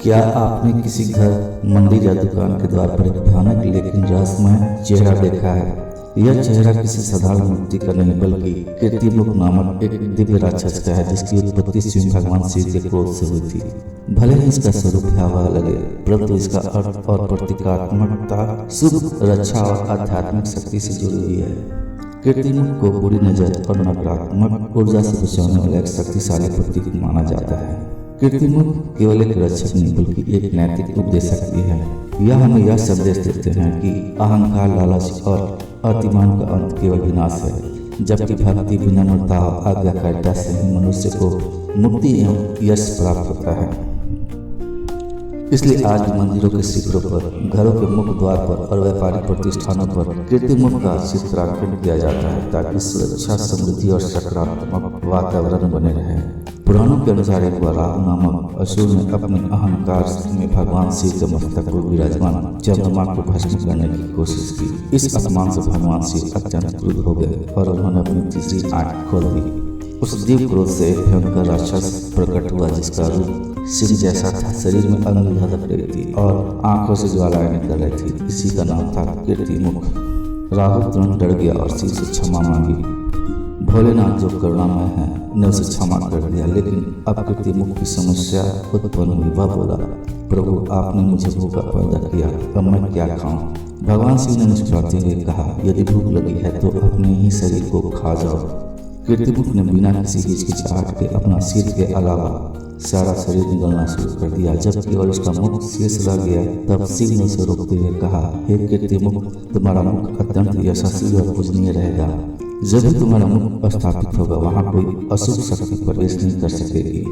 क्या आपने किसी घर, मंदिर या दुकान के द्वार पर एक भयानक लेकिन रहस्यमय चेहरा देखा है? यह चेहरा किसी साधारण मूर्ति का नहीं बल्कि कीर्तिमुख नामक एक दिव्य राक्षस का है, जिसकी उत्पत्ति स्वयं भगवान शिव के क्रोध से हुई थी। भले ही इसका स्वरूप भयावह लगे, परंतु इसका अर्थ और प्रतीकात्मकता शुभ, रक्षा और आध्यात्मिक शक्ति से जुड़ी हुई है। कीर्तिमुख को बुरी नजर और नकारात्मक ऊर्जा से बचाने वाला एक शक्तिशाली प्रतीक माना जाता है। कीर्तिमुख केवल एक रक्षक नहीं बल्कि एक नैतिक उपदेशक भी है। यह हमें यह संदेश देते हैं कि अहंकार, लालच और अतिमान का अंत केवल विनाश है, जबकि भक्ति, विनम्रता और आज्ञाकारिता से ही मनुष्य को मुक्ति एवं यश प्राप्त होता है। इसलिए आज भी मंदिरों के शिखरों पर, घरों के मुख्य द्वार पर और व्यापारिक प्रतिष्ठानों पर कीर्तिमुख का चित्रांकन किया जाता है, ताकि सुरक्षा, समृद्धि और सकारात्मक वातावरण बने रहे। पुराणों के अनुसार एक बार राहु नामक असुर ने अपने अहंकार में भगवान शिव के मस्तक पर विराजमान चंद्रमा को भस्म करने की कोशिश की। इस अपमान से भगवान शिव अत्यंत क्रुद्ध हो गए और उन्होंने अपनी तीसरी आंख खोल दी। उस दिव्य क्रोध से एक भयंकर राक्षस प्रकट हुआ, जिसका रूप सिंह जैसा था, शरीर में अंग धड़क रही थी और आंखों से ज्वालाएं निकल रही थी। इसी का नाम था कीर्तिमुख। राहु तुरंत डर गया और शिव से क्षमा मांगी। भोलेनाथ जो करुणामय है ने उसे क्षमा कर दिया, लेकिन अब कीर्तिमुख की समस्या उत्पन्न हुई। वह बोला, प्रभु, आपने मुझे भूखा पैदा किया, अब मैं क्या खाऊं? भगवान शिव ने मुस्कुराते हुए कहा, यदि भूख लगी है तो अपने ही शरीर को खा जाओ। कीर्तिमुख ने बिना किसी हिचकिचाहट के अपना सिर के अलावा सारा शरीर निगलना शुरू कर दिया। जब केवल उसका मुख शेष रह गया, तब शिव ने उसे रोकते हुए कहा, हे कीर्तिमुख, तुम्हारा मुख अत्यंत यशस्वी और पूजनीय रहेगा। जब भी तुम्हारा मुख स्थापित होगा, वहाँ कोई अशुभ शक्ति प्रवेश नहीं कर सकेगी।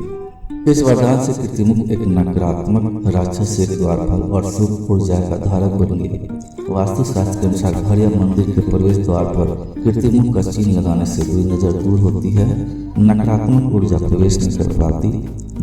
इस वरदान से कीर्तिमुख एक नकारात्मक राक्षस से द्वारपाल और शुभ ऊर्जा का धारक बन गए। वास्तुशास्त्र के अनुसार घर या मंदिर के प्रवेश द्वार पर कीर्तिमुख का चिन्ह लगाने से बुरी नजर दूर होती है, नकारात्मक ऊर्जा प्रवेश नहीं कर पाती,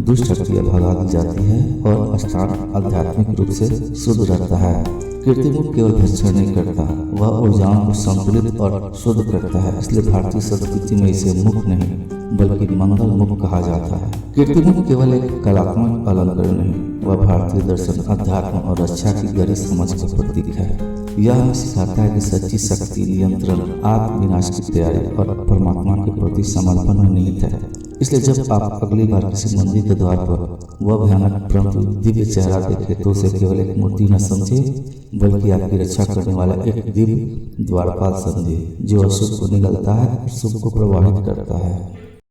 दुष्ट शक्तियाँ भगा दी जाती है और स्थान आध्यात्मिक रूप से शुद्ध रहता है। कीर्तिमुख केवल भक्षण नहीं करता, वह ऊर्जाओं को संतुलित और शुद्ध करता है। इसलिए भारतीय संस्कृति में इसे मुख नहीं बल्कि मंगल मुख कहा जाता है। कीर्तिमुख केवल एक कलात्मक अलंकरण नहीं, वह भारतीय दर्शन, अध्यात्म और रक्षा की गहरी समझ का प्रतीक है। यह हमें सिखाता है कि सच्ची शक्ति, नियंत्रण, आत्म विनाश की तैयारी और परमात्मा के प्रति समर्पण में निहित है। इसलिए जब आप अगली बार किसी मंदिर के द्वार पर वह भयानक परंतु दिव्य चेहरा देखे तो उसे केवल एक मूर्ति न समझे, बल्कि आपकी रक्षा करने वाला एक दिव्य द्वारपाल समझे, जो अशुभ को निगलता है और शुभ को प्रभावित करता है।